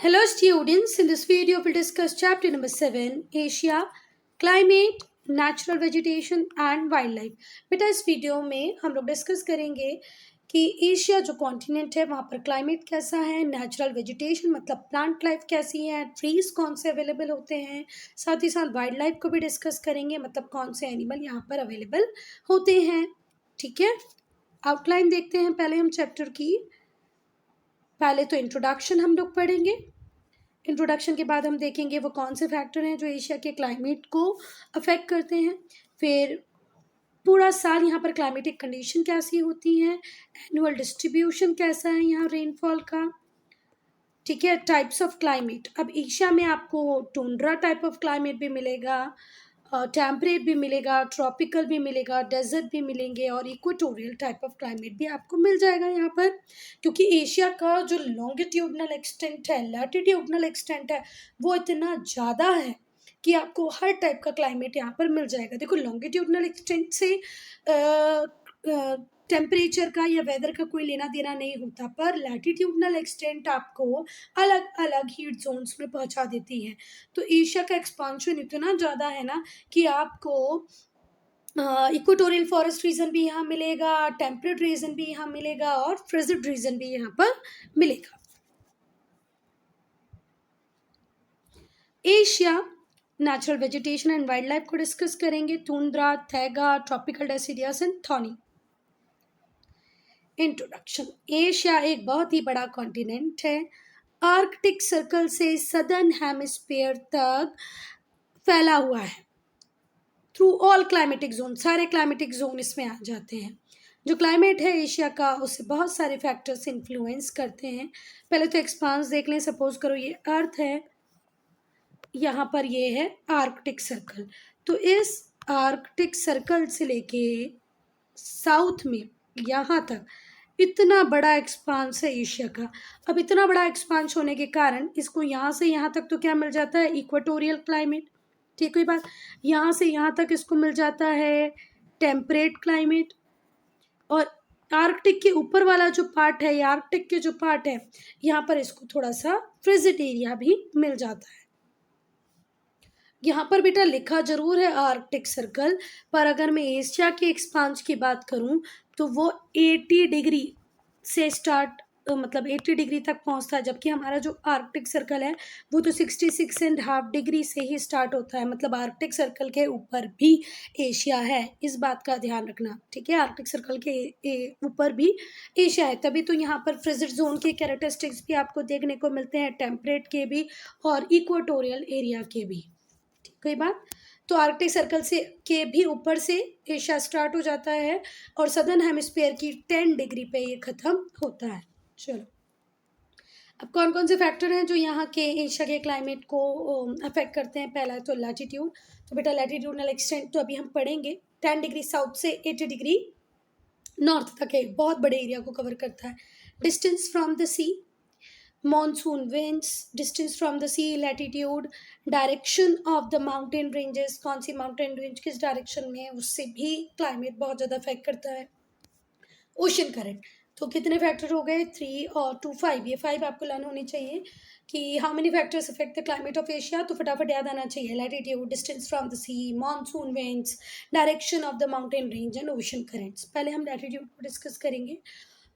Hello students, in this video we'll discuss chapter number 7 Asia, Climate, Natural Vegetation and Wildlife। बेटा इस video में हम लोग discuss करेंगे कि एशिया जो कॉन्टिनेंट है वहाँ पर क्लाइमेट कैसा है, नेचुरल वेजिटेशन मतलब प्लांट लाइफ कैसी है, ट्रीज कौन से अवेलेबल होते हैं, साथ ही साथ वाइल्ड लाइफ को भी डिस्कस करेंगे मतलब कौन से एनिमल यहाँ पर अवेलेबल होते हैं। ठीक है, आउटलाइन देखते हैं पहले हम चैप्टर की। पहले तो इंट्रोडक्शन हम लोग पढ़ेंगे। इंट्रोडक्शन के बाद हम देखेंगे वो कौन से फैक्टर हैं जो एशिया के क्लाइमेट को अफेक्ट करते हैं। फिर पूरा साल यहाँ पर क्लाइमेटिक कंडीशन कैसी होती हैं, एनुअल डिस्ट्रीब्यूशन कैसा है यहाँ रेनफॉल का। ठीक है, टाइप्स ऑफ क्लाइमेट, अब एशिया में आपको टुंड्रा टाइप ऑफ क्लाइमेट भी मिलेगा, टेम्परेट भी मिलेगा, ट्रॉपिकल भी मिलेगा, डेजर्ट भी मिलेंगे और इक्वेटोरियल टाइप ऑफ क्लाइमेट भी आपको मिल जाएगा यहाँ पर। क्योंकि एशिया का जो लॉन्गिट्यूडनल एक्सटेंट है, लैटिट्यूडनल एक्सटेंट है, वो इतना ज़्यादा है कि आपको हर टाइप का क्लाइमेट यहाँ पर मिल जाएगा। देखो लॉन्गिट्यूडनल एक्सटेंट से टेम्परेचर का या वेदर का कोई लेना देना नहीं होता, पर लैटिट्यूडनल एक्सटेंट आपको अलग अलग हीट जोन्स में पहुंचा देती है। तो एशिया का एक्सपांशन इतना ज़्यादा है ना कि आपको इक्वेटोरियल फॉरेस्ट रीजन भी यहाँ मिलेगा, टेम्परेट रीजन भी यहाँ मिलेगा और फ्रिजिड रीजन भी यहाँ पर मिलेगा। Asia natural vegetation and wildlife लाइफ को डिस्कस करेंगे, tundra, taiga, tropical deciduous and thorny. Introduction, Asia एक बहुत ही बड़ा कॉन्टिनेंट है। आर्कटिक सर्कल से सदर्न हेमिस्फीयर तक फैला हुआ है। थ्रू ऑल क्लाइमेटिक जोन, सारे क्लाइमेटिक जोन इसमें आ जाते हैं। जो क्लाइमेट है एशिया का उससे बहुत सारे फैक्टर्स इन्फ्लुएंस करते हैं। पहले तो एक्सपांस देख लें, सपोज करो ये अर्थ है, यहाँ पर ये है आर्कटिक सर्कल, तो इस आर्कटिक सर्कल से लेके साउथ में यहाँ तक इतना बड़ा एक्सपांस है एशिया का। अब इतना बड़ा एक्सपांस होने के कारण इसको यहाँ से यहाँ तक तो क्या मिल जाता है, इक्वेटोरियल क्लाइमेट। ठीक हुई बात, यहाँ से यहाँ तक इसको मिल जाता है टेम्परेट क्लाइमेट। और आर्कटिक के ऊपर वाला जो पार्ट है, या आर्कटिक के जो पार्ट है, यहाँ पर इसको थोड़ा सा फ्रिजिड एरिया भी मिल जाता है। यहाँ पर बेटा लिखा जरूर है आर्कटिक सर्कल, पर अगर मैं एशिया के एक्सपांस की बात करूँ तो वो 80 डिग्री से स्टार्ट मतलब 80 डिग्री तक पहुँचता है, जबकि हमारा जो आर्कटिक सर्कल है वो तो 66.5 डिग्री से ही स्टार्ट होता है। मतलब आर्कटिक सर्कल के ऊपर भी एशिया है, इस बात का ध्यान रखना। ठीक है, आर्कटिक सर्कल के ऊपर भी एशिया है, तभी तो यहाँ पर फ्रिजिड जोन के कैरेक्टरिस्टिक्स भी आपको देखने को मिलते हैं, टेम्परेट के भी और इक्वेटोरियल एरिया के भी। कोई बात, तो आर्कटिक सर्कल से के भी ऊपर से एशिया स्टार्ट हो जाता है और सदर्न हेमिस्फीयर की 10 डिग्री पे ये ख़त्म होता है। चलो, अब कौन कौन से फैक्टर हैं जो यहाँ के एशिया के क्लाइमेट को अफेक्ट करते हैं। पहला तो लैटिट्यूड, तो बेटा लैटिट्यूडनल एक्सटेंट तो अभी हम पढ़ेंगे। 10 डिग्री साउथ से 80 डिग्री नॉर्थ तक है, बहुत बड़े एरिया को कवर करता है। Distance from the sea, monsoon winds, distance from the sea, latitude, direction of the mountain ranges, कौन सी माउंटेन रेंज किस डायरेक्शन में है, उससे भी क्लाइमेट बहुत ज़्यादा अफेक्ट करता है। ओशन करंट, तो कितने फैक्टर हो गए, 3 और 2 5, ये 5 आपको लर्न होनी चाहिए कि how many factors affect the climate of Asia, तो फटाफट याद आना चाहिए। Latitude, distance from the sea, monsoon winds, direction of the mountain range and ocean currents. पहले हम लैटिट्यूड को डिस्कस करेंगे।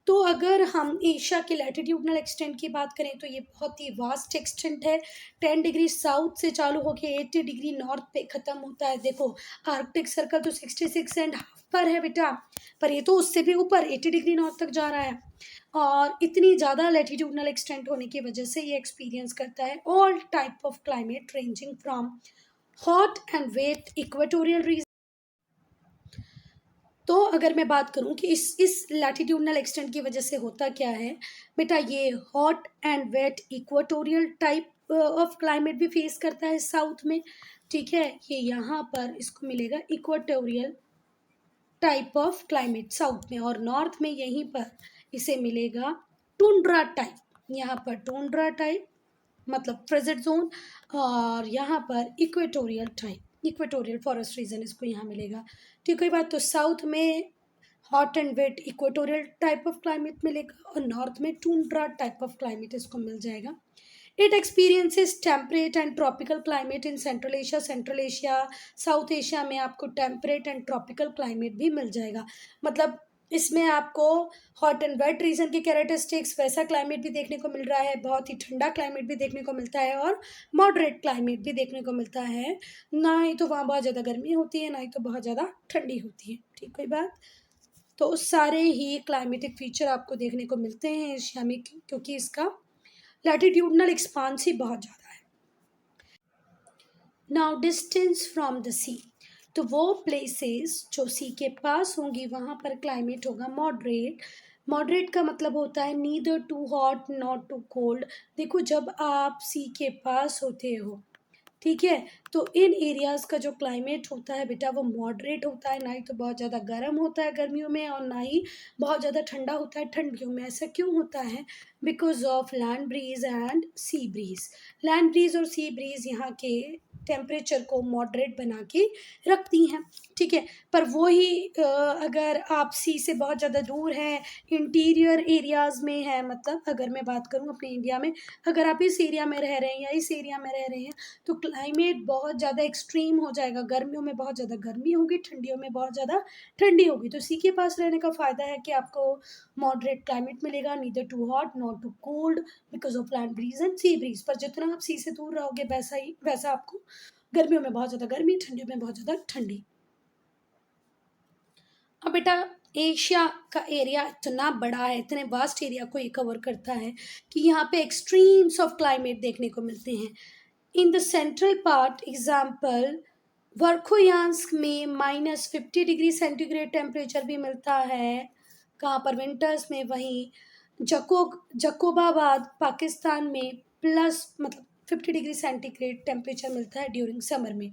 तो अगर हम एशिया के लैटिट्यूडनल एक्सटेंट की बात करें तो ये बहुत ही वास्ट एक्सटेंट है। 10 डिग्री साउथ से चालू होकर 80 डिग्री नॉर्थ पे ख़त्म होता है। देखो आर्कटिक सर्कल तो 66.5 पर है बेटा, पर ये तो उससे भी ऊपर 80 डिग्री नॉर्थ तक जा रहा है। और इतनी ज़्यादा लैटिट्यूडनल एक्सटेंट होने की वजह से ये एक्सपीरियंस करता है all type of climate ranging from hot and wet equatorial region. तो अगर मैं बात करूं कि इस लैटिट्यूडनल एक्सटेंट की वजह से होता क्या है बेटा, ये hot and wet equatorial type of climate भी फेस करता है साउथ में। ठीक है, ये यहाँ पर इसको मिलेगा equatorial type of climate south में, और नॉर्थ में यहीं पर इसे मिलेगा टुंड्रा टाइप। यहाँ पर टुंड्रा टाइप मतलब फ्रिजिड जोन, और यहाँ पर equatorial type, equatorial forest region इसको यहाँ मिलेगा। ठीक है बात, तो साउथ में hot and wet equatorial type of climate मिलेगा और नॉर्थ में टुंड्रा टाइप ऑफ क्लाइमेट इसको मिल जाएगा। It experiences temperate and tropical climate in central Asia, south Asia में आपको टेम्परेट एंड ट्रॉपिकल क्लाइमेट भी मिल जाएगा। मतलब इसमें आपको हॉट एंड वेट रीजन के कैरेक्टरिस्टिक्स, वैसा क्लाइमेट भी देखने को मिल रहा है, बहुत ही ठंडा क्लाइमेट भी देखने को मिलता है और मॉडरेट क्लाइमेट भी देखने को मिलता है। ना ही तो वहाँ बहुत ज़्यादा गर्मी होती है, ना ही तो बहुत ज़्यादा ठंडी होती है। ठीक, कोई बात। तो सारे ही क्लाइमेटिक फीचर आपको देखने को मिलते हैं एशिया में, क्योंकि इसका लैटिट्यूडनल एक्सपांस ही बहुत ज़्यादा है। नाउ डिस्टेंस फ्रॉम द सी, तो वो प्लेसेस जो सी के पास होंगी वहाँ पर क्लाइमेट होगा मॉडरेट। मॉडरेट का मतलब होता है neither too hot not too cold. देखो, जब आप सी के पास होते हो, ठीक है, तो इन एरियाज़ का जो क्लाइमेट होता है बेटा वो मॉडरेट होता है। ना ही तो बहुत ज़्यादा गर्म होता है गर्मियों में, और ना ही बहुत ज़्यादा ठंडा होता है ठंडियों में। ऐसा क्यों होता है? Because of land breeze and sea bridge. Land breeze और सी ब्रीज यहाँ के टेम्परेचर को मॉडरेट बना के रखती हैं। ठीक है, पर वो ही अगर आप सी से बहुत ज़्यादा दूर हैं, इंटीरियर एरियाज़ में है, मतलब अगर मैं बात करूँ अपने इंडिया में, अगर आप इस एरिया में रह रहे हैं या इस एरिया में रह रहे हैं, तो क्लाइमेट बहुत ज़्यादा एक्सट्रीम हो जाएगा। गर्मियों में बहुत ज़्यादा गर्मी होगी, ठंडियों में बहुत ज़्यादा ठंडी होगी। तो सी के पास रहने का फ़ायदा है कि आपको मॉडरेट क्लाइमेट मिलेगा, neither too hot not too cold, because of land breeze and sea breeze. पर जितना आप सी से दूर रहोगे वैसा आपको गर्मियों में बहुत ज़्यादा गर्मी, ठंडियों में बहुत ज़्यादा ठंडी। अब बेटा, एशिया का एरिया इतना बड़ा है, इतने वास्ट एरिया को ये कवर करता है कि यहाँ पे एक्सट्रीम्स ऑफ क्लाइमेट देखने को मिलते हैं। In the central part example, Verkhoyansk में -50 डिग्री सेंटीग्रेड टेम्परेचर भी मिलता है। कहाँ पर? विंटर्स में। वहीं जकोबाबाद पाकिस्तान में प्लस मतलब 50 डिग्री सेंटीग्रेड टेम्परेचर मिलता है ड्यूरिंग समर में।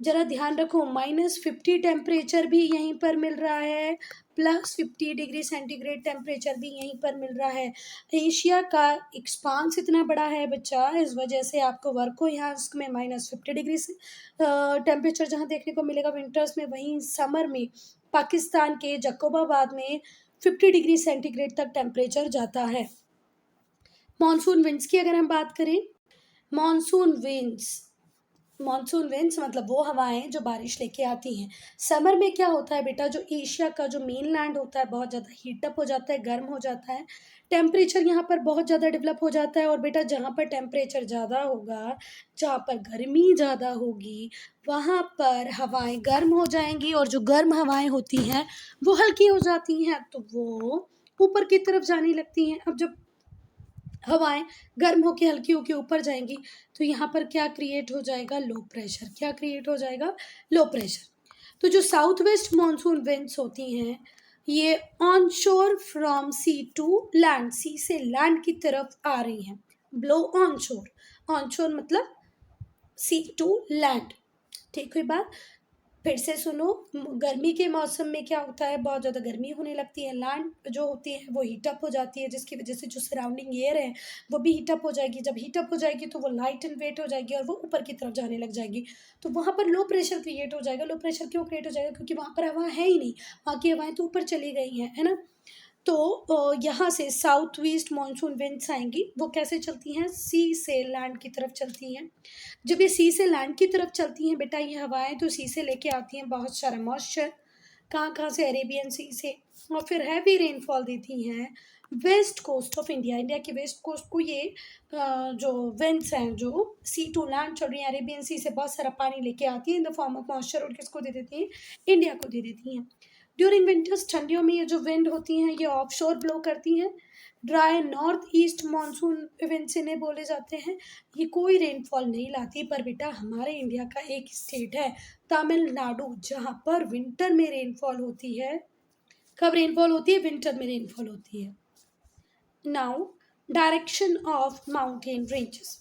जरा ध्यान रखो, -50 टेम्परेचर भी यहीं पर मिल रहा है, +50 डिग्री सेंटीग्रेड टेम्परेचर भी यहीं पर मिल रहा है। एशिया का एक्सपांस इतना बड़ा है बच्चा, इस वजह से आपको वर्खोयांस्क में -50 डिग्री से टेम्परेचर जहाँ देखने को मिलेगा विंटर्स में, वहीं समर में पाकिस्तान के जकोबाबाद में 50 डिग्री सेंटीग्रेड तक टेम्परेचर जाता है। मॉनसून विंड्स की अगर हम बात करें, मॉनसून विंड्स मॉनसून विंड्स मतलब वो हवाएं जो बारिश लेके आती हैं। समर में क्या होता है बेटा, जो एशिया का जो मेन लैंड होता है बहुत ज़्यादा हीटअप हो जाता है, गर्म हो जाता है, टेम्परेचर यहाँ पर बहुत ज़्यादा डेवलप हो जाता है। और बेटा, जहाँ पर टेम्परेचर ज़्यादा होगा, जहाँ पर गर्मी ज़्यादा होगी, वहाँ पर हवाएं गर्म हो जाएंगी, और जो गर्म हवाएं होती हैं वो हल्की हो जाती हैं, तो वो ऊपर की तरफ जाने लगती हैं। अब जब हवाएं गर्म होके हल्की होके ऊपर जाएंगी, तो यहाँ पर क्या क्रिएट हो जाएगा? Low pressure. क्या क्रिएट हो जाएगा? Low pressure. तो जो साउथ वेस्ट मानसून विंड्स होती हैं, ये on shore from sea to land, sea से लैंड की तरफ आ रही हैं। ब्लो ऑन शोर, ऑन शोर मतलब सी टू लैंड। ठीक हुई बात। फिर से सुनो, गर्मी के मौसम में क्या होता है, बहुत ज़्यादा गर्मी होने लगती है, लैंड जो होती है वो हीटअप हो जाती है, जिसकी वजह से जो सराउंडिंग एयर है वो भी हीटअप हो जाएगी। जब हीटअप हो जाएगी तो वो लाइट एंड वेट हो जाएगी और वो ऊपर की तरफ जाने लग जाएगी, तो वहाँ पर लो प्रेशर क्रिएट हो जाएगा। लो प्रेशर क्यों क्रिएट हो जाएगा? क्योंकि वहाँ पर हवा है ही नहीं, वहाँ की हवाएं तो ऊपर चली गई हैं, है ना। तो यहाँ से साउथ वेस्ट मानसून विंड्स आएंगी, वो कैसे चलती हैं? सी से लैंड की तरफ चलती हैं। जब ये सी से लैंड की तरफ चलती हैं बेटा, ये हवाएं तो सी से लेके आती हैं बहुत सारा मॉइस्चर, कहाँ कहाँ से? अरेबियन सी से। और फिर हैवी रेनफॉल देती हैं west coast of India. India के वेस्ट कोस्ट को ये जो विंड्स हैं जो सी टू लैंड चल रही हैं, अरेबियन सी से बहुत सारा पानी लेके आती हैं in the form of moisture, और किसको दे देती हैं? इंडिया को दे देती हैं। ड्यूरिंग विंटर्स, ठंडियों में ये जो विंड होती हैं ये ऑफशोर ब्लो करती हैं। Dry north east monsoon events इन्हें बोले जाते हैं। ये कोई रेनफॉल नहीं लाती, पर बेटा हमारे इंडिया का एक स्टेट है तमिलनाडु, जहाँ पर विंटर में रेनफॉल होती है। कब रेनफॉल होती है? विंटर में रेनफॉल होती है। Now, direction of mountain ranges.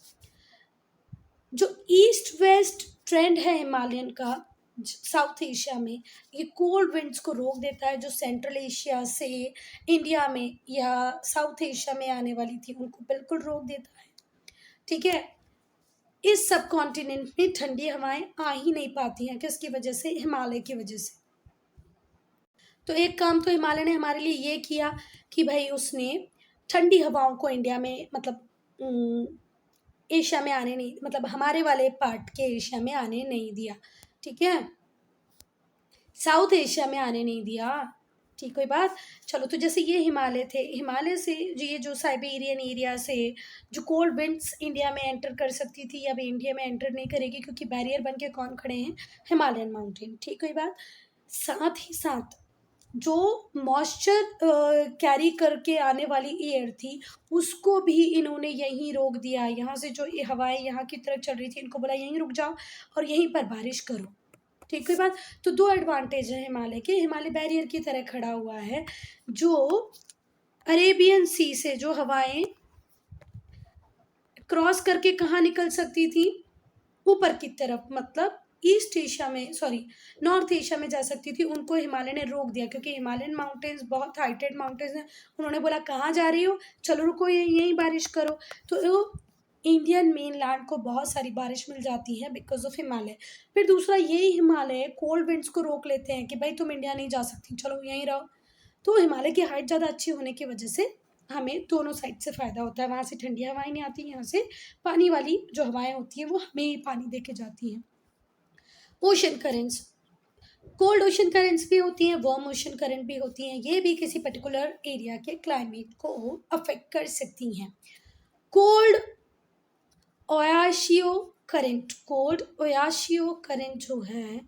जो ईस्ट वेस्ट ट्रेंड है हिमालयन का साउथ एशिया में, ये कोल्ड विंड्स को रोक देता है, जो सेंट्रल एशिया से इंडिया में या साउथ एशिया में आने वाली थी उनको बिल्कुल रोक देता है। ठीक है, इस सब कॉन्टिनेंट में ठंडी हवाएं आ ही नहीं पाती हैं, किसकी वजह से? हिमालय की वजह से। तो एक काम तो हिमालय ने हमारे लिए ये किया कि भाई उसने ठंडी हवाओं को इंडिया में मतलब एशिया में आने नहीं, मतलब हमारे वाले पार्ट के एशिया में आने नहीं दिया, ठीक है, साउथ एशिया में आने नहीं दिया, ठीक, कोई बात। चलो, तो जैसे ये हिमालय थे, हिमालय से ये जो साइबेरियन एरिया से जो कोल्ड विंड्स इंडिया में एंटर कर सकती थी, अब इंडिया में एंटर नहीं करेगी क्योंकि बैरियर बन के कौन खड़े हैं, हिमालयन माउंटेन, ठीक, कोई बात। साथ ही साथ जो मॉइस्चर कैरी करके आने वाली एयर थी, उसको भी इन्होंने यहीं रोक दिया। यहाँ से जो ये हवाएं यहाँ की तरफ चल रही थी, इनको बोला यहीं रुक जाओ और यहीं पर बारिश करो, ठीक, कोई बात। तो दो एडवांटेज है हिमालय के, हिमालय बैरियर की तरह खड़ा हुआ है, जो अरेबियन सी से जो हवाएं क्रॉस करके कहाँ निकल सकती थी, ऊपर की तरफ, मतलब ईस्ट एशिया में, सॉरी, नॉर्थ एशिया में जा सकती थी, उनको हिमालय ने रोक दिया क्योंकि हिमालयन माउंटेन्स बहुत हाइटेड माउंटेन्स हैं। उन्होंने बोला कहाँ जा रही हो, चलो रुको, यहीं बारिश करो। तो इंडियन मेन लैंड को बहुत सारी बारिश मिल जाती है बिकॉज ऑफ हिमालय। फिर दूसरा, यही हिमालय कोल्ड विंड्स को रोक लेते हैं कि भाई तुम इंडिया नहीं जा सकती, चलो यहीं रहो। तो हिमालय की हाइट ज़्यादा अच्छी होने की वजह से हमें दोनों साइड से फ़ायदा होता है, वहाँ से ठंडी हवाएं नहीं आती, यहाँ से पानी वाली जो हवाएं होती हैं वो हमें ही पानी दे के जाती हैं। Ocean currents, cold ocean currents भी होती हैं, वार्म ओशन करंट भी होती हैं, ये भी किसी पर्टिकुलर एरिया के क्लाइमेट को अफेक्ट कर सकती हैं। Cold Oyashio current, cold Oyashio current जो है,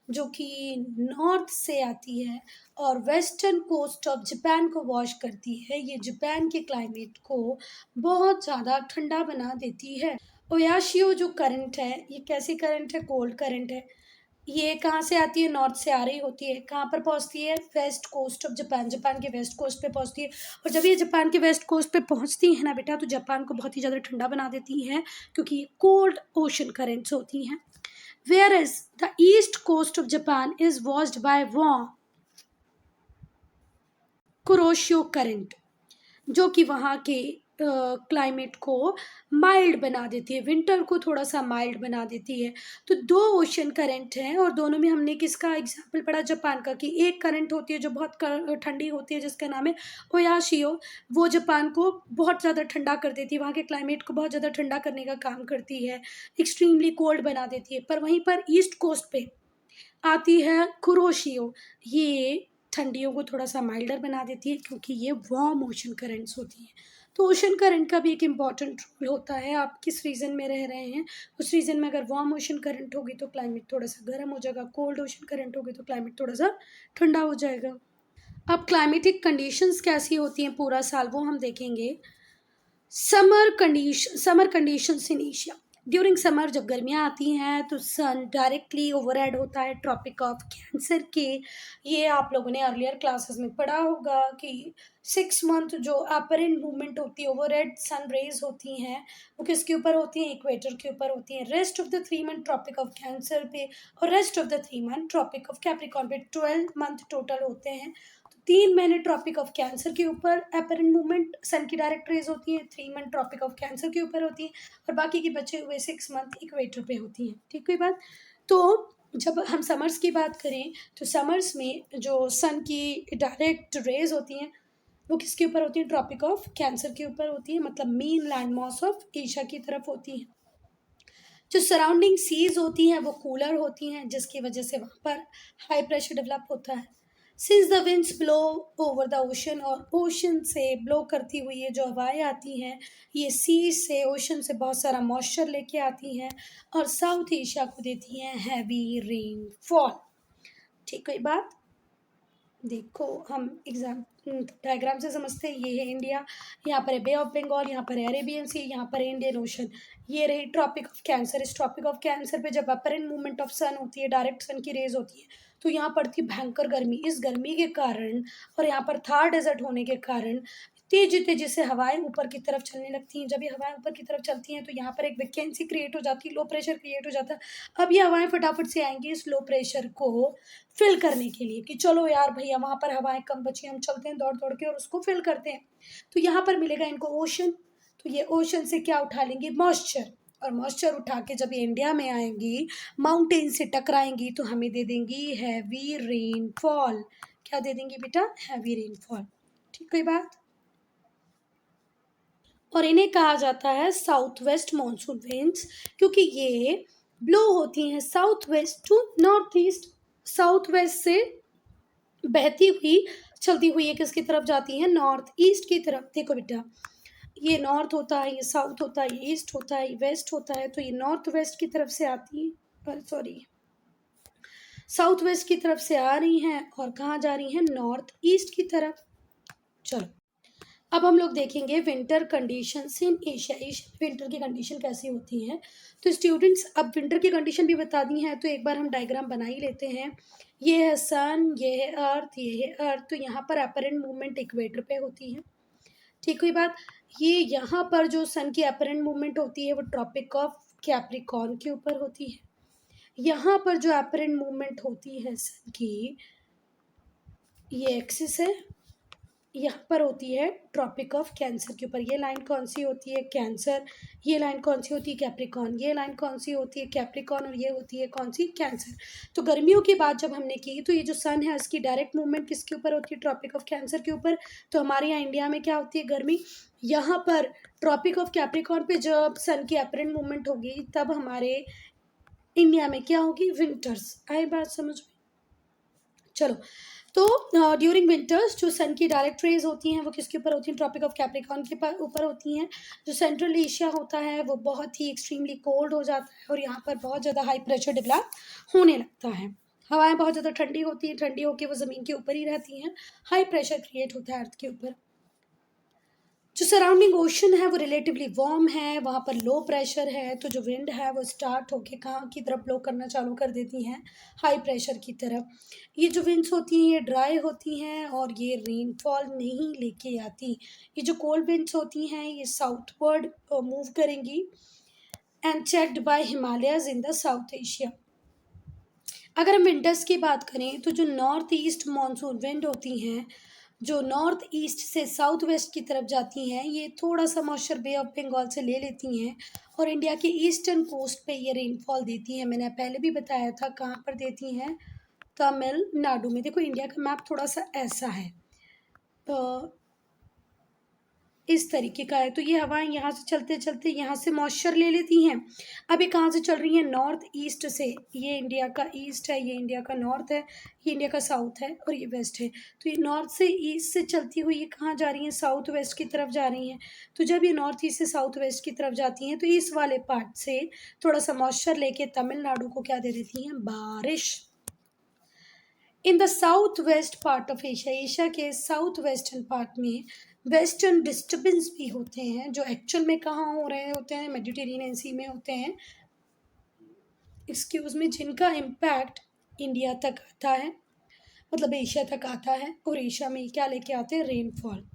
जो कि नॉर्थ से आती है और वेस्टर्न कोस्ट ऑफ जापान को वॉश करती है, ये जापान के क्लाइमेट को बहुत ज़्यादा ठंडा बना देती है। ओयाशियो जो करंट है, ये कैसी करंट है, कोल्ड करंट है, ये कहाँ से आती है, नॉर्थ से आ रही होती है, कहाँ पर पहुँचती है, west coast of Japan, Japan के वेस्ट कोस्ट पे पहुँचती है। और जब ये जापान के वेस्ट कोस्ट पे पहुँचती है ना बेटा, तो जापान को बहुत ही ज़्यादा ठंडा बना देती हैं क्योंकि ये कोल्ड ओशन करेंट्स होती हैं। Where is the east coast of Japan is washed by warm Kuroshio current, जो कि वहाँ के क्लाइमेट को माइल्ड बना देती है, विंटर को थोड़ा सा माइल्ड बना देती है। तो दो ओशन करंट हैं और दोनों में हमने किसका एग्जाम्पल पढ़ा, जापान का, कि एक करंट होती है जो बहुत ठंडी होती है जिसका नाम है ओयाशियो, वो जापान को बहुत ज़्यादा ठंडा कर देती है, वहाँ के क्लाइमेट को बहुत ज़्यादा ठंडा करने का काम करती है, एक्सट्रीमली कोल्ड बना देती है। पर वहीं पर ईस्ट कोस्ट पे आती है कुरोशियो, ये ठंडियों को थोड़ा सा माइल्डर बना देती है क्योंकि ये वार्म ओशन करंट्स होती हैं। तो ओशन करंट का भी एक इम्पॉर्टेंट रोल होता है, आप किस रीजन में रह रहे हैं, उस रीजन में अगर वार्म ओशन करंट होगी तो क्लाइमेट थोड़ा सा गर्म हो जाएगा, कोल्ड ओशन करंट होगी तो क्लाइमेट थोड़ा सा ठंडा हो जाएगा। अब क्लाइमेटिक कंडीशंस कैसी होती हैं पूरा साल, वो हम देखेंगे। Summer conditions in Asia, during summer जब गर्मियाँ आती हैं तो सन डायरेक्टली ओवरहेड होता है ट्रॉपिक ऑफ कैंसर के। ये आप लोगों ने अर्लियर क्लासेस में पढ़ा होगा कि 6 मंथ जो अपरेंट मूवमेंट होती है ओवरहेड सन रेज होती हैं, वो किसके ऊपर होती हैं, इक्वेटर के ऊपर होती हैं। Rest of the 3 month tropic of cancer पे और rest of the 3 month tropic of capricorn पे, 12 मंथ टोटल होते हैं। 3 महीने ट्रॉपिक ऑफ कैंसर के ऊपर अपरेंट मूवमेंट सन की डायरेक्ट रेज होती है, 3 मंथ ट्रॉपिक ऑफ कैंसर के ऊपर होती है और बाकी के बचे हुए 6 मंथ इक्वेटर पे होती हैं, ठीक है बात। तो जब हम समर्स की बात करें तो समर्स में जो सन की डायरेक्ट रेज होती हैं वो किसके ऊपर होती है, ट्रॉपिक ऑफ कैंसर के ऊपर होती है, मतलब main land mass of Asia की तरफ होती है। जो सराउंडिंग सीज होती हैं वो कूलर होती हैं जिसकी वजह से वहाँ पर हाई प्रेशर डेवलप होता है। Since the winds blow over the ocean, और ओशन से ब्लो करती हुई ये जो हवाएं आती हैं ये सी से, ओशन से बहुत सारा मॉइस्चर लेके आती हैं और साउथ एशिया को देती हैं हैवी रेनफॉल, ठीक है बात। देखो हम एग्जाम डायग्राम से समझते हैं, ये है इंडिया, यहाँ पर है बे ऑफ बंगाल, यहाँ पर है अरेबियन सी, यहाँ पर है इंडियन ओशन, ये रही ट्रॉपिक ऑफ कैंसर। इस ट्रॉपिक ऑफ कैंसर पे जब अपरेंट मूवमेंट ऑफ सन होती है, डायरेक्ट सन की रेज होती है, तो यहाँ पड़ती है भयंकर गर्मी। इस गर्मी के कारण और यहाँ पर थार डेजर्ट होने के कारण तेजी तेजी से हवाएं ऊपर की तरफ चलने लगती हैं। जब ये हवाएं ऊपर की तरफ चलती हैं तो यहाँ पर एक वैकेंसी क्रिएट हो जाती है, लो प्रेशर क्रिएट हो जाता है। अब ये हवाएं फटाफट से आएंगी इस लो प्रेशर को फिल करने के लिए कि चलो यार भैया वहाँ पर हवाएं कम बची, हम चलते हैं दौड़ दौड़ के और उसको फिल करते हैं। तो यहाँ पर मिलेगा इनको ओशन, तो ये ओशन से क्या उठा लेंगे, मॉइस्चर, और मॉइस्चर उठा के जब ये इंडिया में आएंगी माउंटेन से टकराएंगी तो हमें दे देंगी हैवी रेनफॉल। क्या दे देंगी बेटा, हैवी रेनफॉल, ठीक है बात। और इन्हें कहा जाता है साउथ वेस्ट मानसून विंड्स, क्योंकि ये ब्लो होती हैं south west to north east. South west से बहती हुई चलती हुई ये किसकी तरफ जाती है, नॉर्थ ईस्ट की तरफ। देखो बेटा, ये नॉर्थ होता है, ये साउथ होता है, ये ईस्ट होता है, ये वेस्ट होता है, तो ये नॉर्थ वेस्ट की तरफ से आती है, सॉरी साउथ वेस्ट की तरफ से आ रही हैं और कहाँ जा रही हैं, नॉर्थ ईस्ट की तरफ। चलो अब हम लोग देखेंगे winter conditions in Asia. Asia winter की कंडीशन कैसी होती हैं। तो स्टूडेंट्स अब विंटर की कंडीशन भी बता दी हैं, तो एक बार हम डायग्राम बना ही लेते हैं। ये है सन, ये है अर्थ, ये है अर्थ। तो यहाँ पर अपरेंट मूवमेंट इक्वेटर पे होती है, ठीक हुई बात। ये यहाँ पर जो सन की अपरेंट मूवमेंट होती है वो ट्रॉपिक ऑफ कैप्रिकॉर्न के ऊपर होती है। यहाँ पर जो अपरेंट मूवमेंट होती है सन की, ये एक्सिस है, यहाँ पर होती है ट्रॉपिक ऑफ कैंसर के ऊपर। ये लाइन कौन सी होती है, कैंसर। ये लाइन कौन सी होती है, कैप्रिकॉर्न। ये लाइन कौन सी होती है, कैप्रिकॉर्न। और ये होती है कौन सी, कैंसर। तो गर्मियों की बात जब हमने की, तो ये जो सन है उसकी डायरेक्ट मूवमेंट किसके ऊपर होती है, ट्रॉपिक ऑफ कैंसर के ऊपर। तो हमारे यहाँ इंडिया में क्या होती है, गर्मी। यहाँ पर ट्रॉपिक ऑफ कैप्रिकॉर्न पे जब सन की अपरेंट मूवमेंट होगी, तब हमारे इंडिया में क्या होगी, विंटर्स। आए बात समझ में। चलो, तो ड्यूरिंग विंटर्स जो सन की डायरेक्ट रेज होती हैं वो किसके ऊपर होती हैं, ट्रॉपिक ऑफ कैप्रिकॉर्न के ऊपर होती हैं। जो सेंट्रल एशिया होता है वो बहुत ही एक्सट्रीमली कोल्ड हो जाता है और यहाँ पर बहुत ज़्यादा हाई प्रेशर डेवलप होने लगता है। हवाएं बहुत ज़्यादा ठंडी होती हैं, ठंडी होकर वो ज़मीन के ऊपर ही रहती हैं। हाई प्रेशर क्रिएट होता है अर्थ के ऊपर। जो सराउंडिंग ओशन है वो रिलेटिवली वार्म है, वहाँ पर लो प्रेशर है, तो जो विंड है वो स्टार्ट होके कहाँ की तरफ ब्लो करना चालू कर देती हैं, हाई प्रेशर की तरफ। ये जो विंड्स होती हैं ये ड्राई होती हैं और ये रेनफॉल नहीं लेके आती। ये जो कोल्ड विंड्स होती हैं ये साउथवर्ड मूव करेंगी and checked by Himalayas in the south Asia. अगर हम विंटर्स की बात करें तो जो नॉर्थ ईस्ट मानसून विंड होती हैं, जो नॉर्थ ईस्ट से साउथ वेस्ट की तरफ जाती हैं, ये थोड़ा सा मॉइस्चर बे ऑफ बंगाल से ले लेती हैं और इंडिया के ईस्टर्न कोस्ट पे ये रेनफॉल देती हैं। मैंने पहले भी बताया था कहाँ पर देती हैं, तमिलनाडु में। देखो इंडिया का मैप थोड़ा सा ऐसा है, तो इस तरीके का है। तो ये हवाएं यहाँ से चलते चलते यहाँ से मॉइस्चर ले लेती हैं। अब ये कहाँ से चल रही हैं, नॉर्थ ईस्ट से। ये इंडिया का ईस्ट है, ये इंडिया का नॉर्थ है, ये इंडिया का साउथ है और ये वेस्ट है। तो ये नॉर्थ से ईस्ट से चलती हुई ये कहाँ जा रही हैं, साउथ वेस्ट की तरफ जा रही हैं। तो जब ये नॉर्थ ईस्ट से साउथ वेस्ट की तरफ जाती हैं तो इस वाले पार्ट से थोड़ा सा मॉइस्चर लेके तमिलनाडु को क्या दे देती हैं, बारिश। In the south west part of Asia, Asia के साउथ वेस्टर्न पार्ट में वेस्टर्न डिस्टर्बेंस भी होते हैं, जो एक्चुअल में कहाँ हो रहे होते हैं, मेडिटेरेनियन सी में होते हैं, एक्सक्यूज में, जिनका इम्पैक्ट इंडिया तक आता है, मतलब एशिया तक आता है। और एशिया में क्या लेके आते हैं, रेनफॉल।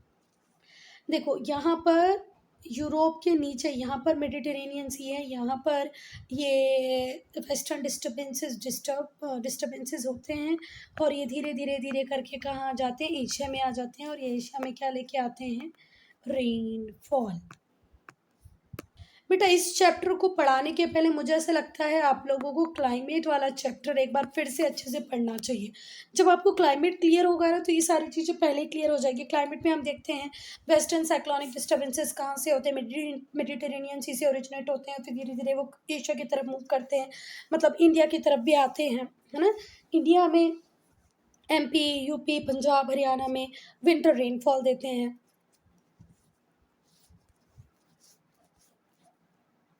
देखो यहाँ पर यूरोप के नीचे यहाँ पर मेडिटेरेनियन सी है, यहाँ पर ये वेस्टर्न डिस्टर्बेंसेस होते हैं और ये धीरे धीरे धीरे करके कहाँ आ जाते हैं, एशिया में आ जाते हैं। और ये एशिया में क्या लेके आते हैं, रेनफॉल। बेटा इस चैप्टर को पढ़ाने के पहले मुझे ऐसा लगता है आप लोगों को क्लाइमेट वाला चैप्टर एक बार फिर से अच्छे से पढ़ना चाहिए। जब आपको क्लाइमेट क्लियर होगा ना तो ये सारी चीज़ें पहले क्लियर हो जाएगी। क्लाइमेट में हम देखते हैं वेस्टर्न साइक्लोनिक डिस्टर्बेंसेस कहाँ से होते हैं, मेडिटेरेनियन सी से ओरिजिनेट होते हैं, फिर धीरे धीरे वो एशिया की तरफ मूव करते हैं, मतलब इंडिया की तरफ भी आते हैं, है ना। इंडिया में MP, UP, पंजाब, हरियाणा में विंटर रेनफॉल देते हैं।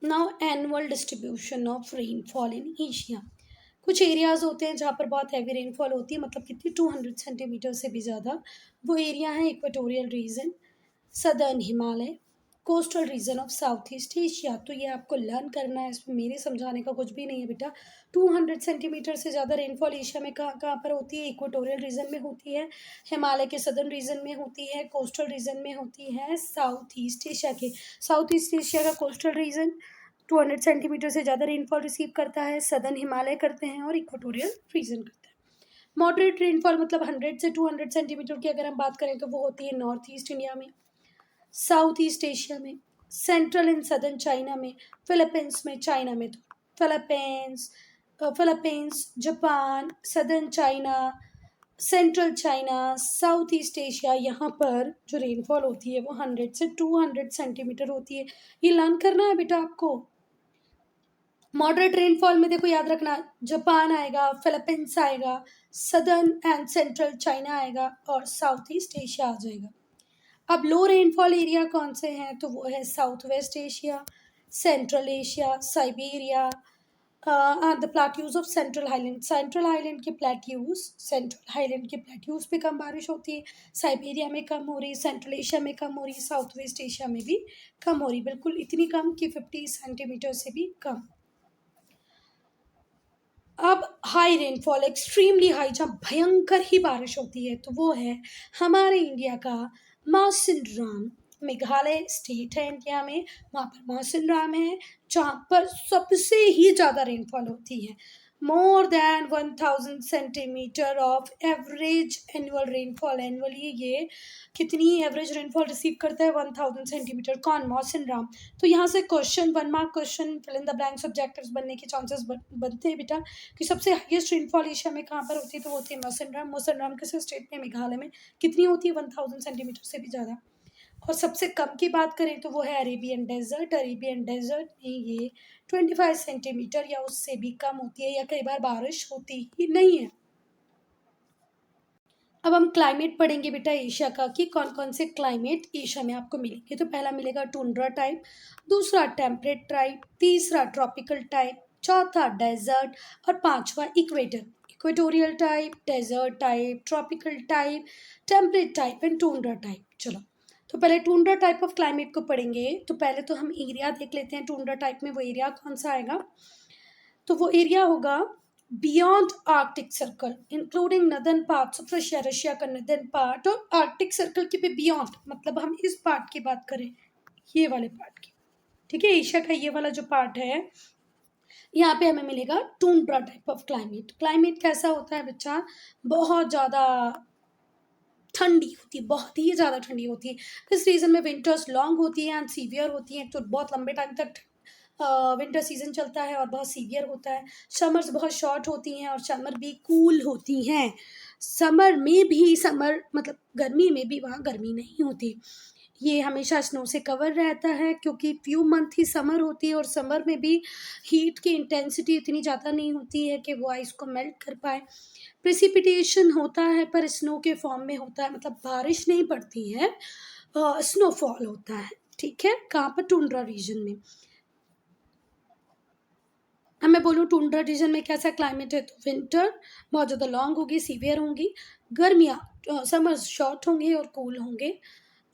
Now annual distribution of rainfall in Asia. कुछ एरियाज़ होते हैं जहाँ पर बहुत हैवी रेनफॉल होती है, मतलब कितनी 200 सेंटीमीटर से भी ज़्यादा। वो एरिया है equatorial region, southern Himalaya, coastal region of south east Asia. तो ये आपको लर्न करना है, इसमें मेरे समझाने का कुछ भी नहीं है बेटा। 200 सेंटीमीटर से ज़्यादा रेनफॉल एशिया में कहाँ कहाँ पर होती है, इक्वेटोरियल रीजन में होती है, हिमालय के सदर्न रीजन में होती है, कोस्टल रीजन में होती है, साउथ ईस्ट एशिया के। साउथ ईस्ट एशिया का कोस्टल रीजन 200 सेंटीमीटर से ज़्यादा रेनफॉल रिसीव करता है, सदर्न हिमालय करते हैं और इक्वेटोरियल रीजन करते हैं। मॉडरेट रेनफॉल मतलब 100 से 200 सेंटीमीटर की अगर हम बात करें तो वो होती है नॉर्थ ईस्ट इंडिया में, साउथ ईस्ट एशिया में, सेंट्रल एंड सदर्न चाइना में, फिलीपींस में, चाइना में। तो Philippines, Japan, southern China, central China, south east Asia, यहाँ पर जो रेनफॉल होती है वो 100 से 200 सेंटीमीटर होती है। ये लर्न करना है बेटा आपको। मॉडरेट रेनफॉल में देखो याद रखना, जापान आएगा, फिलीपींस आएगा, सदर्न एंड सेंट्रल चाइना आएगा और साउथ ईस्ट एशिया आ जाएगा। अब लो रेनफॉल एरिया कौन से हैं, तो वो है south west Asia, central Asia, Siberia, the plateaus of central highland. Central highland के प्लेट्यूज पे कम बारिश होती है, साइबेरिया में कम हो रही, सेंट्रल एशिया में कम हो रही, साउथ वेस्ट एशिया में भी कम हो रही, बिल्कुल इतनी कम कि 50 सेंटीमीटर से भी कम। अब हाई रेनफॉल, एक्सट्रीमली हाई, जहाँ भयंकर ही बारिश होती है, तो वो है हमारे इंडिया का मौसिनराम। मेघालय स्टेट है इंडिया में, वहाँ पर मौसिनराम है जहाँ पर सबसे ही ज़्यादा रेनफॉल होती है। More than 1000 centimetre of average annual rainfall. Annually ये कितनी एवरेज रेनफॉल रिसीव करता है, 1000 सेंटीमीटर। कौन, मौसिनराम। तो यहाँ से question, 1 mark question, fill in the blanks objectives बनने के चांसेस बनते हैं बेटा कि सबसे हाईएस्ट रेनफॉल एशिया में कहाँ पर होती है, तो वो होती है मौसिनराम। मौसिनराम किस स्टेट में, मेघालय में। कितनी होती है, 1000 सेंटीमीटर से भी ज़्यादा। और सबसे कम की बात करें तो वो है अरेबियन डेजर्ट। अरेबियन डेजर्ट में ये 25 सेंटीमीटर या उससे भी कम होती है, या कई बार बारिश होती ही नहीं है। अब हम क्लाइमेट पढ़ेंगे बेटा एशिया का, कि कौन कौन से क्लाइमेट एशिया में आपको मिलेंगे। तो पहला मिलेगा टुंड्रा टाइप, दूसरा टेम्परेट टाइप, तीसरा ट्रॉपिकल टाइप, चौथा डेजर्ट और पांचवा equator. Equatorial type, desert type, tropical type, temperate type and tundra type. चलो, तो पहले टुंड्रा टाइप ऑफ क्लाइमेट को पढ़ेंगे। तो पहले तो हम एरिया देख लेते हैं, टुंड्रा टाइप में वो एरिया कौन सा आएगा। तो वो एरिया होगा beyond Arctic circle including northern parts of Russia. Russia का नदर्न पार्ट और आर्कटिक सर्कल के भी बियॉन्ड, मतलब हम इस पार्ट की बात करें, ये वाले पार्ट की, ठीक है। एशिया का ये वाला जो पार्ट है, यहाँ पे हमें मिलेगा tundra type of climate. Climate कैसा होता है बच्चा, बहुत ज़्यादा ठंडी होती है, बहुत ही ज़्यादा ठंडी होती है। इस रीजन में विंटर्स लॉन्ग होती है एंड सीवियर होती हैं, तो बहुत लंबे टाइम तक विंटर सीजन चलता है और बहुत सीवियर होता है। समर्स बहुत शॉर्ट होती हैं और समर भी कूल होती हैं। समर में भी, समर मतलब गर्मी में भी वहाँ गर्मी नहीं होती। ये हमेशा स्नो से कवर रहता है क्योंकि फ्यू मंथ ही समर होती है, और समर में भी हीट की इंटेंसिटी इतनी ज़्यादा नहीं होती है कि वो आइस को मेल्ट कर पाए। प्रेसिपिटेशन होता है पर स्नो के फॉर्म में होता है, मतलब बारिश नहीं पड़ती है, स्नोफॉल होता है, ठीक है। कहाँ पर, टुंड्रा रीजन में। अब मैं बोलूँ टुंड्रा रीजन में कैसा क्लाइमेट है, तो विंटर बहुत ज़्यादा लॉन्ग होगी, सीवियर होंगी। गर्मियाँ, समर्स शॉर्ट होंगे और कूल होंगे।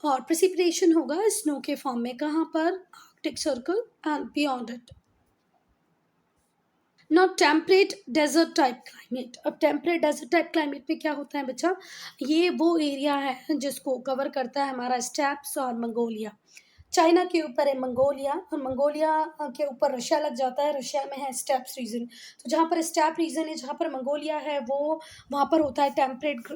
और प्रेसिपिटेशन होगा स्नो के फॉर्म में, कहाँ पर, Arctic Circle and beyond it. Not temperate desert type climate. अब टेम्परेट डेजर्ट टाइप क्लाइमेट में क्या होता है बच्चा, ये वो एरिया है जिसको कवर करता है हमारा स्टेप्स और मंगोलिया। चाइना के ऊपर है मंगोलिया, और मंगोलिया के ऊपर रशिया लग जाता है। रशिया में है स्टेप्स रीजन। तो जहाँ पर स्टेप रीजन है, जहाँ पर मंगोलिया है, वो वहाँ पर होता है टेम्परेट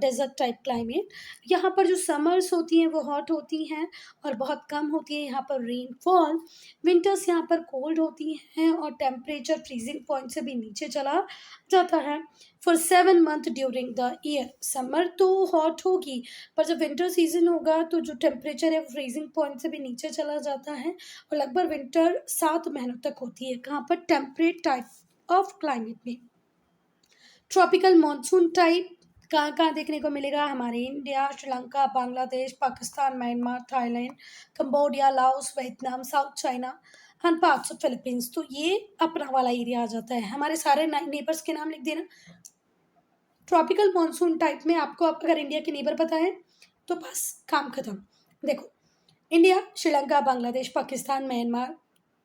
डेजर्ट टाइप क्लाइमेट। यहाँ पर जो समर्स होती हैं वो हॉट होती हैं और बहुत कम होती है यहाँ पर रेनफॉल। विंटर्स यहाँ पर कोल्ड होती हैं और टेम्परेचर फ्रीजिंग पॉइंट से भी नीचे चला जाता है। For 7 month during the year, summer तो हॉट होगी, पर जब विंटर सीजन होगा तो जो टेम्परेचर है वो फ्रीजिंग पॉइंट से भी नीचे चला जाता है। और लगभग विंटर 7 महीनों तक होती है। कहाँ पर, टेम्परेट टाइप ऑफ क्लाइमेट में। ट्रॉपिकल मानसून टाइप कहाँ कहाँ देखने को मिलेगा, हमारे India, Sri Lanka, Bangladesh, Pakistan, Myanmar, Thailand, Cambodia, Laos, Vietnam, south China and parts of Philippines. तो ये अपना वाला एरिया आ जाता है। हमारे सारे नेबर्स के नाम लिख देना। ट्रॉपिकल मानसून टाइप में आपको, अगर इंडिया के नेबर पता है तो बस काम खत्म। देखो, इंडिया, श्रीलंका, बांग्लादेश, पाकिस्तान, म्यांमार,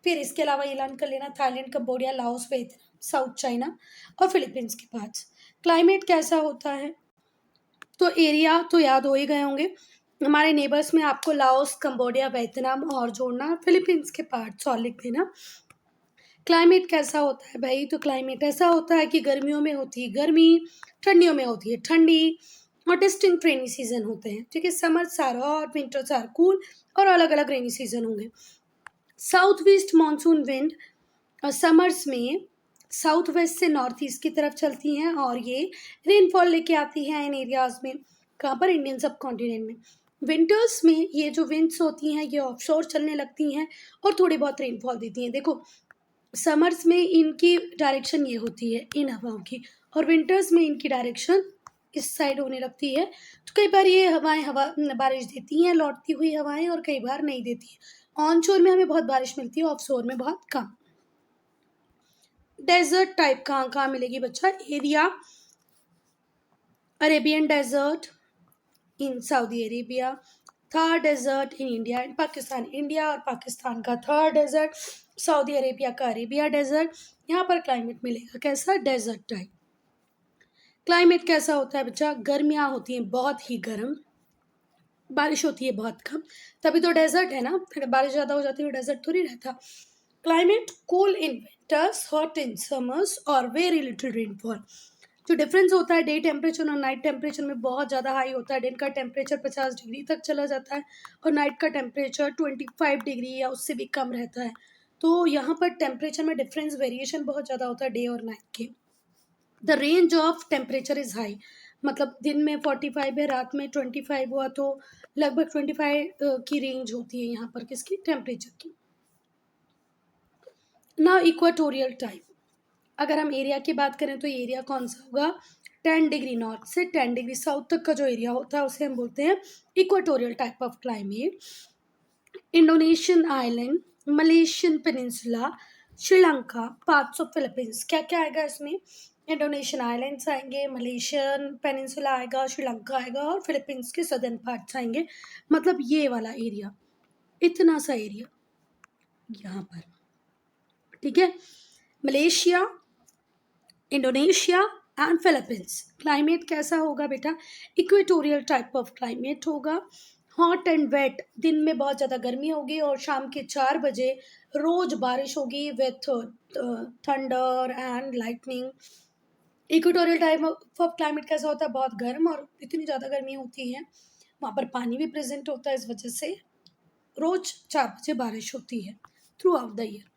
फिर इसके अलावा ये लर्न कर लेना Thailand, Cambodia, Laos, Vietnam, south China और फिलीपींस के पास। क्लाइमेट कैसा होता है, तो एरिया तो याद हो ही गए होंगे। हमारे नेबर्स में आपको लाओस, कंबोडिया, वियतनाम और जोड़ना, फिलीपींस के पार्ट्स और लिख देना। क्लाइमेट कैसा होता है भाई, तो क्लाइमेट ऐसा होता है कि गर्मियों में होती है गर्मी, ठंडियों में होती है ठंडी, और डिस्टिंक्ट रेनी सीजन होते हैं, ठीक है। Summer are hot, winters are cool, और अलग अलग रेनी सीजन होंगे। South west monsoon wind summers में साउथ वेस्ट से नॉर्थ ईस्ट की तरफ चलती हैं और ये रेनफॉल लेके आती हैं इन एरियाज में, कहाँ पर, इंडियन सब कॉन्टिनेंट में। विंटर्स में ये जो विंड्स होती हैं ये ऑफशोर चलने लगती हैं और थोड़ी बहुत रेनफॉल देती हैं। देखो समर्स में इनकी डायरेक्शन ये होती है इन हवाओं की, और विंटर्स में इनकी डायरेक्शन इस साइड होने लगती है। तो कई बार ये हवाएं बारिश देती हैं, लौटती हुई हवाएं, और कई बार नहीं देती है। ऑन शोर में हमें बहुत बारिश मिलती है, ऑफ शोर में बहुत कम। डेजर्ट टाइप कहाँ कहाँ मिलेगी बच्चा? Area Arabian desert in Saudi Arabia, Thar desert in India and Pakistan. India और पाकिस्तान का थार डेजर्ट, सऊदी अरेबिया का अरेबिया डेजर्ट। यहाँ पर क्लाइमेट मिलेगा कैसा? Desert type. क्लाइमेट कैसा होता है बच्चा? गर्मियाँ होती हैं बहुत ही गर्म, बारिश होती है बहुत कम, तभी तो डेजर्ट है ना। अगर बारिश ज़्यादा हो जाती है तो डेजर्ट थोड़ी रहता। Climate cool in winters, hot in summers और वेरी लिटिल रेनफॉल। जो डिफरेंस होता है डे टेम्परेचर और नाइट टेम्परेचर में बहुत ज़्यादा हाई होता है। दिन का टेम्परेचर 50 डिग्री तक चला जाता है और नाइट का टेम्परेचर 25 डिग्री या उससे भी कम रहता है। तो यहाँ पर टेम्परेचर में डिफरेंस, वेरिएशन बहुत ज़्यादा होता है डे और नाइट के। The range of temperature is high, मतलब दिन में 45 है, रात में 25 हुआ तो लगभग 25 की रेंज होती है यहाँ पर किसकी? टेम्परेचर की। ना इक्वाटोरियल टाइप, अगर हम एरिया की बात करें तो ये एरिया कौन सा होगा? 10 डिग्री नॉर्थ से 10 डिग्री साउथ तक का जो एरिया होता है उसे हम बोलते हैं equatorial type of climate. Indonesian island, Malaysian peninsula, Sri Lanka, parts of Philippines. क्या क्या आएगा इसमें? इंडोनेशियन आइलैंड्स आएंगे, मलेशियन पेनिनसुला आएगा, श्रीलंका आएगा और फिलीपींस के सदर्न पार्ट्स आएंगे। मतलब ये वाला एरिया, इतना सा एरिया यहाँ पर, ठीक है। Malaysia, Indonesia and Philippines. Climate कैसा होगा बेटा? इक्वेटोरियल टाइप ऑफ क्लाइमेट होगा। हॉट एंड वेट, दिन में बहुत ज़्यादा गर्मी होगी और शाम के 4 बजे रोज बारिश होगी with thunder and lightning. Equatorial type of climate कैसा होता है? बहुत गर्म, और इतनी ज़्यादा गर्मी होती है वहाँ पर पानी भी प्रेजेंट होता है, इस वजह से रोज 4 बजे बारिश होती है थ्रू आउट द ईयर।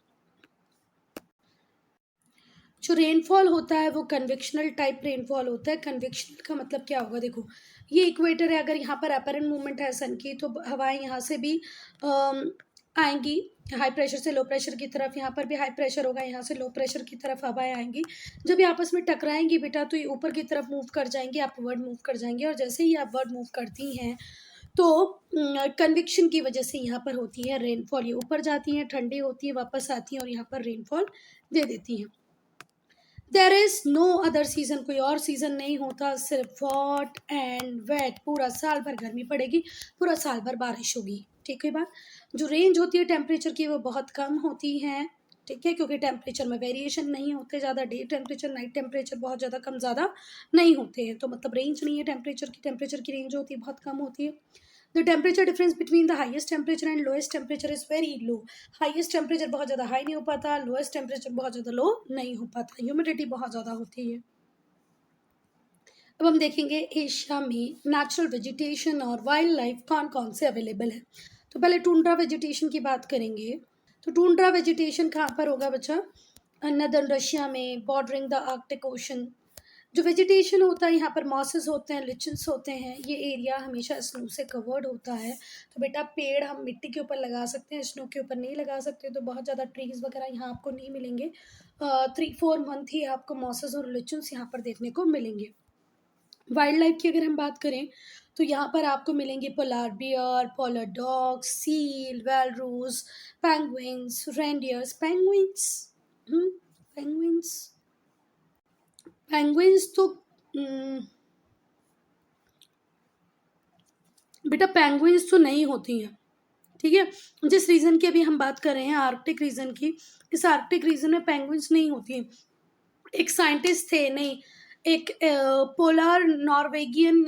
जो रेनफॉल होता है वो कन्वेक्शनल टाइप रेनफॉल होता है। कन्वेक्शनल का मतलब क्या होगा? देखो ये इक्वेटर है, अगर यहाँ पर अपरेंट मूवमेंट है सन की तो हवाएं यहाँ से भी आएंगी हाई प्रेशर से लो प्रेशर की तरफ। यहाँ पर भी हाई प्रेशर होगा, यहाँ से लो प्रेशर की तरफ हवाएं आएंगी। जब ये आपस में टकराएंगी बेटा तो ये ऊपर की तरफ मूव कर जाएंगी, अपवर्ड मूव कर जाएंगी, और जैसे ही अपवर्ड मूव करती हैं तो कन्वेक्शन की वजह से यहाँ पर होती है रेनफॉल। ये ऊपर जाती हैं, ठंडी होती है, वापस आती हैं और यहाँ पर रेनफॉल दे देती हैं। There is no other season, कोई और सीजन नहीं होता, सिर्फ हॉट एंड वेट। पूरा साल भर गर्मी पड़ेगी, पूरा साल भर बारिश होगी, ठीक है बात। जो रेंज होती है टेम्परेचर की वो बहुत कम होती है, ठीक है, क्योंकि टेम्परेचर में वेरिएशन नहीं होते ज़्यादा। डे टेम्परेचर नाइट टेम्परेचर बहुत ज़्यादा कम ज़्यादा नहीं होते हैं, तो मतलब रेंज नहीं है टेम्परेचर की। टेम्परेचर की रेंज होती है बहुत कम होती है। The temperature difference between the highest temperature and lowest temperature is very low. Highest temperature बहुत ज़्यादा हाई नहीं हो पाता, लोएस्ट टेम्परेचर बहुत ज़्यादा लो नहीं हो पाता, ह्यूमिडिटी बहुत ज़्यादा होती है। अब हम देखेंगे एशिया में नेचुरल वेजिटेशन और वाइल्ड लाइफ कौन कौन से अवेलेबल है। तो पहले टुंड्रा वेजिटेशन की बात करेंगे। तो टुंड्रा वेजिटेशन कहाँ पर होगा बच्चा? नदर्न रशिया में, बॉर्डरिंग द आर्कटिक ओशन। जो वेजिटेशन होता है यहाँ पर मॉसेस होते हैं, लिचन्स होते हैं। ये एरिया हमेशा स्नो से कवर्ड होता है। तो बेटा पेड़ हम मिट्टी के ऊपर लगा सकते हैं, स्नो के ऊपर नहीं लगा सकते, तो बहुत ज़्यादा ट्रीज वगैरह यहाँ आपको नहीं मिलेंगे। 3-4 मंथ ही आपको मॉसेस और लिचन्स यहाँ पर देखने को मिलेंगे। वाइल्ड लाइफ की अगर हम बात करें तो यहाँ पर आपको मिलेंगे polar bear, polar dogs, seal, walrus, penguins, reindeers. Penguins penguins तो बेटा पेंगुइन्स तो नहीं होती हैं, ठीक है। जिस रीजन की अभी हम बात कर रहे हैं आर्कटिक रीजन की, इस आर्कटिक रीजन में पेंगुइन्स नहीं होती हैं। एक साइंटिस्ट थे, नहीं, एक पोलर नॉर्वेगियन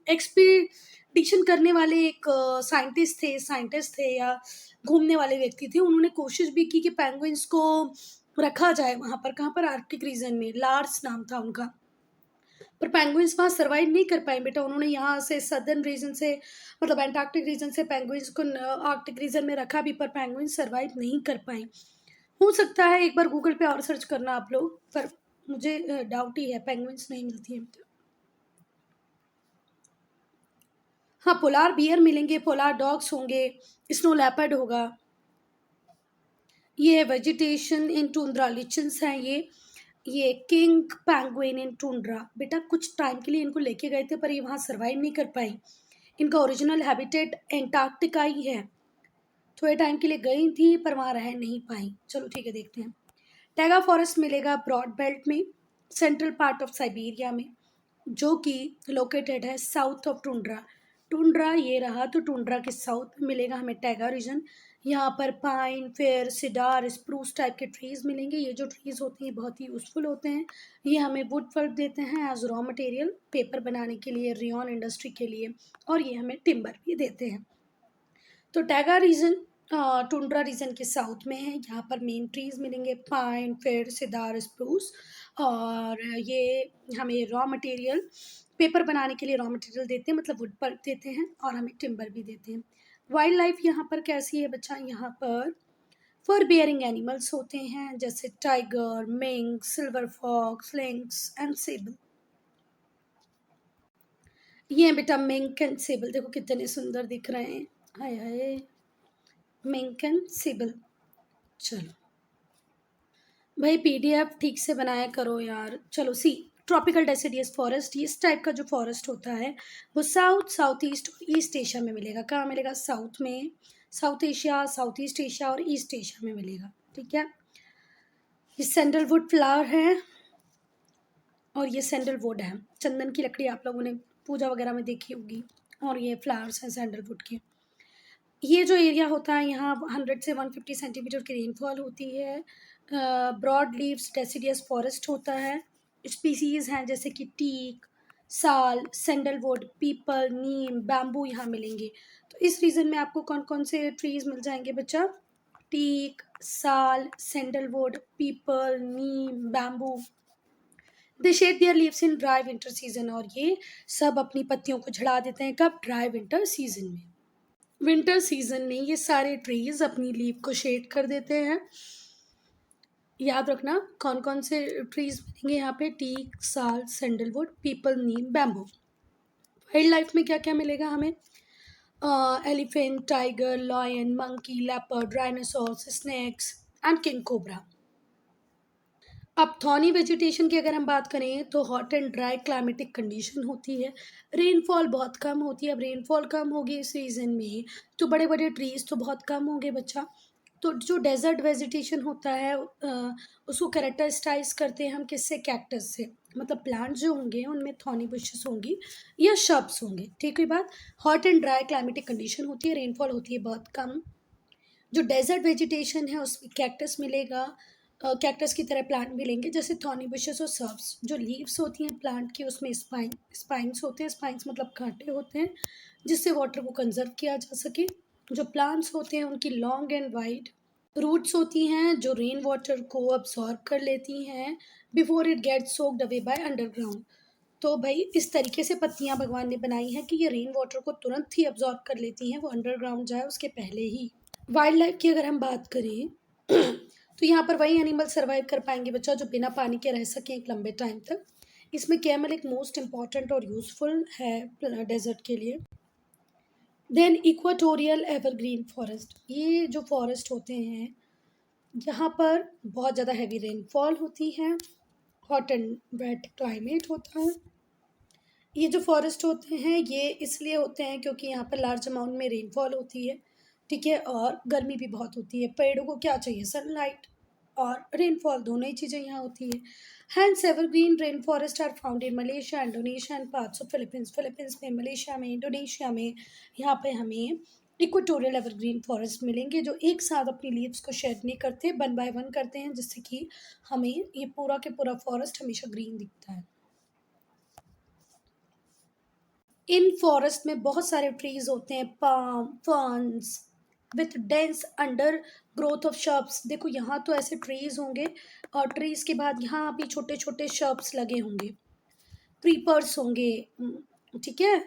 एक्सपीडिशन करने वाले एक साइंटिस्ट थे या घूमने वाले व्यक्ति थे। उन्होंने कोशिश भी की कि पेंगुइन्स को रखा जाए वहाँ पर, कहाँ पर? आर्कटिक रीजन में। लार्स नाम था उनका, पर पेंगुइन्स वहाँ सर्वाइव नहीं कर पाए बेटा। उन्होंने यहाँ से सदर्न रीजन से, मतलब एंटार्क्टिक रीजन से पेंगुइन्स को आर्कटिक रीजन में रखा भी, पर पेंगुइन्स सर्वाइव नहीं कर पाए। हो सकता है एक बार गूगल पे और सर्च करना आप लोग, पर मुझे डाउट ही है, पेंगुइन्स नहीं मिलती हैं। हाँ, पोलार बियर मिलेंगे, पोलार डॉग्स होंगे, स्नो लेपर्ड होगा। ये वेजिटेशन इन टुंड्रा लिचन्स हैं ये किंग पैंगुइन इन टुंड्रा। बेटा कुछ टाइम के लिए इनको लेके गए थे पर ये वहाँ सर्वाइव नहीं कर पाई। इनका ओरिजिनल हैबिटेट एंटार्क्टिका ही है। थोड़े टाइम के लिए गई थी पर वहाँ रह नहीं पाई। चलो ठीक है, देखते हैं। टैगा फॉरेस्ट मिलेगा ब्रॉड बेल्ट में, सेंट्रल पार्ट ऑफ साइबेरिया में, जो कि लोकेटेड है साउथ ऑफ टुंड्रा। टुंड्रा ये रहा, तो टुंड्रा के साउथ में मिलेगा हमें टैगा रीजन। यहाँ पर pine, fir, cedar, spruce type के ट्रीज मिलेंगे। ये जो ट्रीज होते हैं बहुत ही यूजफुल होते हैं। ये हमें वुड पल्प देते हैं एज रॉ मटेरियल, पेपर बनाने के लिए, रेयन इंडस्ट्री के लिए, और ये हमें टिम्बर भी देते हैं। तो टैगा रीजन टुंड्रा रीजन के साउथ में है। यहाँ पर मेन ट्रीज मिलेंगे पाइन, फेयर, सिदार, स्प्रूस, और ये हमें रॉ मटेरियल, पेपर बनाने के लिए रॉ मटेरियल देते हैं, मतलब वुड पल्प देते हैं, और हमें टिम्बर भी देते हैं। वाइल्ड लाइफ यहाँ पर कैसी है बच्चा? यहाँ पर फर बियरिंग एनिमल्स होते हैं, जैसे tiger, mink, silver fox, lynx and sable. ये हैं बेटा मिंक एंड सेबल, देखो कितने सुंदर दिख रहे हैं। हाय हाय, मिंक एंड सेबल। चलो भाई, पीडीएफ ठीक से बनाया करो यार। चलो सी, ट्रॉपिकल डेसिडियस फॉरेस्ट, इस टाइप का जो फॉरेस्ट होता है वो साउथ, साउथ ईस्ट और ईस्ट एशिया में मिलेगा। कहाँ मिलेगा? साउथ में, south Asia, south east Asia और ईस्ट एशिया में मिलेगा। ठीक है, ये सैंडलवुड फ्लावर है और ये सैंडलवुड है। चंदन की लकड़ी आप लोगों ने पूजा वगैरह में देखी होगी, और ये फ्लावर्स हैं सैंडलवुड के। ये जो एरिया होता है यहाँ 100 से 150 सेंटीमीटर की रेनफॉल होती है। ब्रॉड लीव्स डेसिडियस फॉरेस्ट होता है। स्पीसीज हैं जैसे कि टीक, साल, सैंडलवुड, पीपल, नीम, बैम्बू यहाँ मिलेंगे। तो इस रीजन में आपको कौन कौन से ट्रीज मिल जाएंगे बच्चा? टीक, साल, sandalwood, people, Neem, bamboo. They shade there leaves in dry winter season, और ये सब अपनी पत्तियों को झड़ा देते हैं। कब? ड्राई विंटर सीजन में। विंटर सीजन में ये सारे ट्रीज अपनी लीव को शेड कर देते हैं। याद रखना कौन कौन से ट्रीज मिलेंगे यहाँ पे? टीक, साल, सैंडलवुड, पीपल, नीम, बैम्बू। वाइल्ड लाइफ में क्या क्या मिलेगा हमें? Elephant, tiger, lion, monkey, leopard, rhinoceros, snakes and king cobra. अब थॉर्नी वेजिटेशन की अगर हम बात करें तो hot and dry climatic condition होती है। रेनफॉल बहुत कम होती है। अब रेनफॉल कम होगी इस सीजन में तो बड़े बड़े ट्रीज तो बहुत कम होंगे बच्चा। तो जो डेजर्ट वेजिटेशन होता है उसको कैरेक्टराइज करते हैं हम किससे? कैक्टस से। मतलब प्लांट जो होंगे उनमें थॉर्नी बुशेस होंगी या शब्स होंगे। ठीक है बात। Hot and dry climatic condition होती है, रेनफॉल होती है बहुत कम। जो डेजर्ट वेजिटेशन है उसमें कैक्टस मिलेगा, कैक्टस की तरह प्लांट मिलेंगे जैसे थॉर्नी बुशेस और सर्ब्स। जो लीव्स होती हैं प्लांट की उसमें स्पाइंस होते हैं। स्पाइंस मतलब कांटे होते हैं जिससे वाटर को कंजर्व किया जा सके। जो प्लांट्स होते हैं उनकी लॉन्ग एंड वाइड रूट्स होती हैं जो रेन वाटर को अब्सॉर्ब कर लेती हैं before it gets soaked away by underground. तो भाई इस तरीके से पत्तियां भगवान ने बनाई हैं कि ये रेन वाटर को तुरंत ही अब्सॉर्ब कर लेती हैं, वो अंडरग्राउंड जाए उसके पहले ही। वाइल्ड लाइफ की अगर हम बात करें तो यहाँ पर वही एनिमल सर्वाइव कर पाएंगे बच्चा जो बिना पानी के रह सकें एक लंबे टाइम तक। इसमें कैमल एक मोस्ट इम्पॉर्टेंट और यूजफुल है डेजर्ट के लिए। देन इक्वाटोरियल एवरग्रीन फॉरेस्ट, ये जो फॉरेस्ट होते हैं यहाँ पर बहुत ज़्यादा हैवी रेनफॉल होती है, हॉट एंड वेट क्लाइमेट होता है। ये जो फॉरेस्ट होते हैं ये इसलिए होते हैं क्योंकि यहाँ पर लार्ज अमाउंट में रेनफॉल होती है। ठीक है, और गर्मी भी बहुत होती है। पेड़ों को क्या चाहिए? सनलाइट और रेनफॉल, दोनों ही चीज़ें यहाँ होती है। Hence evergreen rain forest are found in Malaysia, Indonesia and parts of Philippines. Philippines में, मलेशिया में, इंडोनेशिया में यहाँ पे हमें इक्वेटोरियल एवरग्रीन फॉरेस्ट मिलेंगे जो एक साथ अपनी लीव्स को शेड नहीं करते, वन बाय वन करते हैं, जिससे कि हमें ये पूरा के पूरा फॉरेस्ट हमेशा ग्रीन दिखता है। इन फॉरेस्ट में बहुत सारे ट्रीज होते हैं, palm, ferns with dense under growth of shrubs. देखो यहाँ तो ऐसे ट्रीज होंगे और ट्रीज के बाद यहाँ भी छोटे छोटे शर्ब्स लगे होंगे, क्रीपर्स होंगे। ठीक है,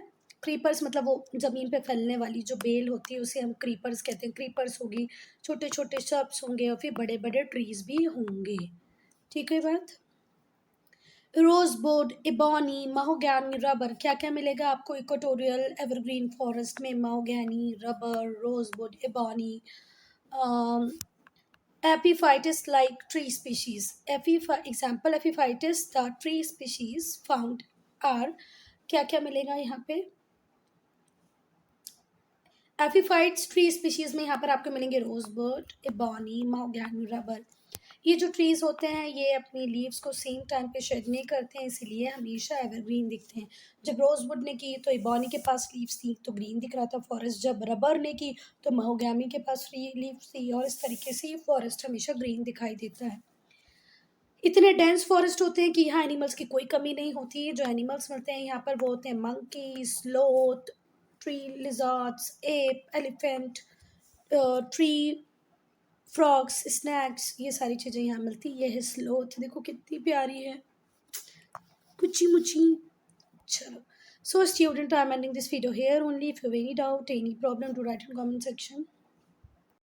क्रीपर्स मतलब वो ज़मीन पे फैलने वाली जो बेल होती है उसे हम क्रीपर्स कहते हैं। क्रीपर्स होगी, छोटे छोटे शर्ब्स होंगे और फिर बड़े बड़े ट्रीज भी होंगे। ठीक है बात। रोजवुड, इबॉनी, महोगैनी, रबर, क्या क्या मिलेगा आपको इक्वेटोरियल एवरग्रीन फॉरेस्ट में? Mahogany, rubber, rosewood, ebony, epiphytes like tree species. Example epiphytes, the tree species found are, क्या क्या मिलेगा यहाँ पे? एफिफाइट्स ट्री स्पीशीज में यहाँ पर आपको मिलेंगे रोजबर्ड, इबॉनी, महोगैनी, रबर। ये जो ट्रीज होते हैं ये अपनी लीव्स को सेम टाइम पे शेड नहीं करते हैं, इसीलिए हमेशा एवरग्रीन दिखते हैं। जब रोजवुड ने की तो इबॉनी के पास लीव्स थी तो ग्रीन दिख रहा था फॉरेस्ट, जब रबर ने की तो महोगैनी के पास फ्री लीव्स थी, और इस तरीके से ये फॉरेस्ट हमेशा ग्रीन दिखाई देता है। इतने डेंस फॉरेस्ट होते हैं कि यहाँ एनिमल्स की कोई कमी नहीं होती है। जो एनिमल्स मिलते हैं यहाँ पर वो होते हैं monkey, sloth, tree lizards, app, elephant, tree frogs, snacks, ये सारी चीज़ें यहाँ मिलती है। ये है स्लोथ, देखो कितनी प्यारी है, कुची मुची। चलो, so student, I'm ending this video here only. If you have any doubt, any problem, to write in comment section.